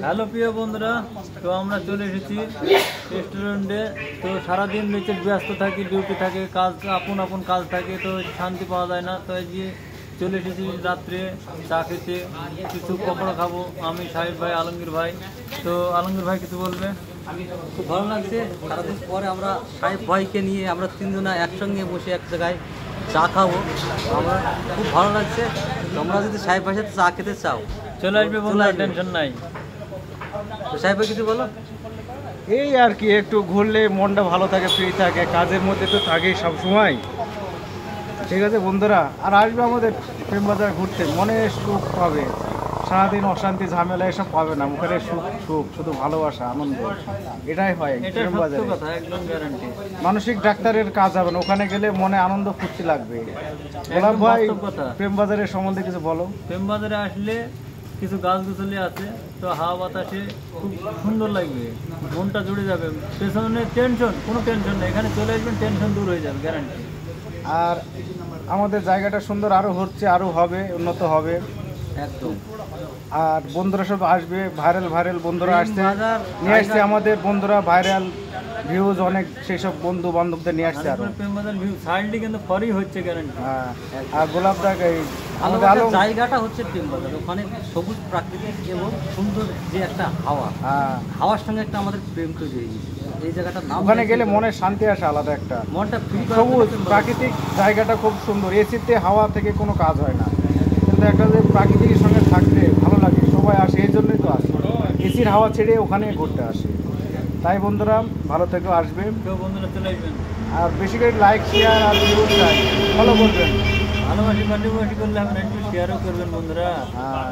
Hello প্রিয় বন্ধুরা, তো আমরা চলে এসেছি রেস্টুরেন্টে। তো সারাদিন নিচে ব্যস্ত থাকি, ডিউটি থাকে, কাজ আপন আপন কাজ থাকে, তো শান্তি পাওয়া যায় না। তো এই যে চলে এসেছি রাত্রে চা খেতে, কিছু পকোড়া খাবো আমি, সাহিব ভাই, আলমগীর ভাই। তো আলমগীর ভাই কিছু বলবে? খুব ভালো লাগছে। সারাদিন পরে আমরা সাহেব ভাইকে নিয়ে আমরা তিনজনা একসঙ্গে বসে এক জায়গায় চা খাবো। আমরা খুব ভালো লাগছে। তোমরা যদি সাহেব ভাইয়ের সাথে চা খেতে চাও চলে আসবে বন্ধু, টেনশন নাই। তো সাহেব ভাই কিছু বলো। এই আর কি, একটু ঘুরলে মনটা ভালো থাকে, ফ্রি থাকে, কাজের মধ্যে তো থাকেই সব সময়। ঠিক আছে বন্ধুরা, আর আসবে আমাদের প্রেমবাজার ঘুরতে, মনে সুখ পাবে। সারাদিন অশান্তি ঝামেলা এসব পাবে না, মুখের সুখ সুখ শুধু ভালোবাসা আনন্দ, এটাই হয় এটা সত্য প্রেমবাজারে। কথা, একদম গ্যারান্টি। মানসিক ডাক্তারের কাজ হবে না, ওখানে গেলে মনে আনন্দ ফুর্তি লাগবে। গোলাপ ভাই, বাস্তব কথা। প্রেমবাজারের সম্বন্ধে কিছু বলো। প্রেমবাজারে আসলে কিছু গাছগুছালি আছে, তো হাওয়া বাতাসে খুব সুন্দর লাগবে, মনটা জুড়ে যাবে। পেছনে টেনশন, কোনো টেনশন নেই, এখানে চলে আসবেন, টেনশন দূর হয়ে যাবে গ্যারান্টি। আর আমাদের জায়গাটা সুন্দর, আরো হচ্ছে, আরো হবে, উন্নত হবে একদম। আর বন্ধুরা সব আসবে, ভাইরাল ভাইরাল বন্ধুরা আসছে, প্রেমবাজার নিয়ে আসছে আমাদের বন্ধুরা, ভাইরাল ভিউজ অনেক, সেই সব বন্ধু বান্ধবদের নিয়ে আসছে আরো। প্রেমবাজার ভিউ সাইডটি কিন্তু ফরি হচ্ছে গ্যারান্টি। হ্যাঁ, আর গোলাপ দাগ এই আমাদের ভালোবাসার আলম, জায়গাটা হচ্ছে প্রেমবাজার। ওখানে সবুজ প্রাকৃতিক এবং সুন্দর যে একটা হাওয়া, হ্যাঁ, হাওয়ার সঙ্গে একটা আমাদের প্রেম তৈরি হয়ে গেছে। এই জায়গাটার নাম ওখানে হচ্ছে গেলে প্রেমবাজার। মনে শান্তি আসে আলাদা একটা। মনটা ফ্রি সবুজ প্রাকৃতিক জায়গাটা খুব সুন্দর, এসিতে হাওয়া থেকে কোনো কাজ হয় না, কিন্তু একটা যে প্রাকৃতিকের সঙ্গে থাকলে ভালো লাগে, সবাই আসে, এই জন্যই তো আসে, এসির হাওয়া ছেড়ে ওখানে ঘুরতে আসে। তাই বন্ধুরা ভালো থেকেও আসবে, কেউ বন্ধুরা চলে আসবেন, আর বেশি করে লাইক শেয়ার আর ভিউজ চাই, ফলো করবেন। ভালোবাসি পাশাপাশি করলে হবে না, একটু শেয়ারও করবেন বন্ধুরা। হ্যাঁ।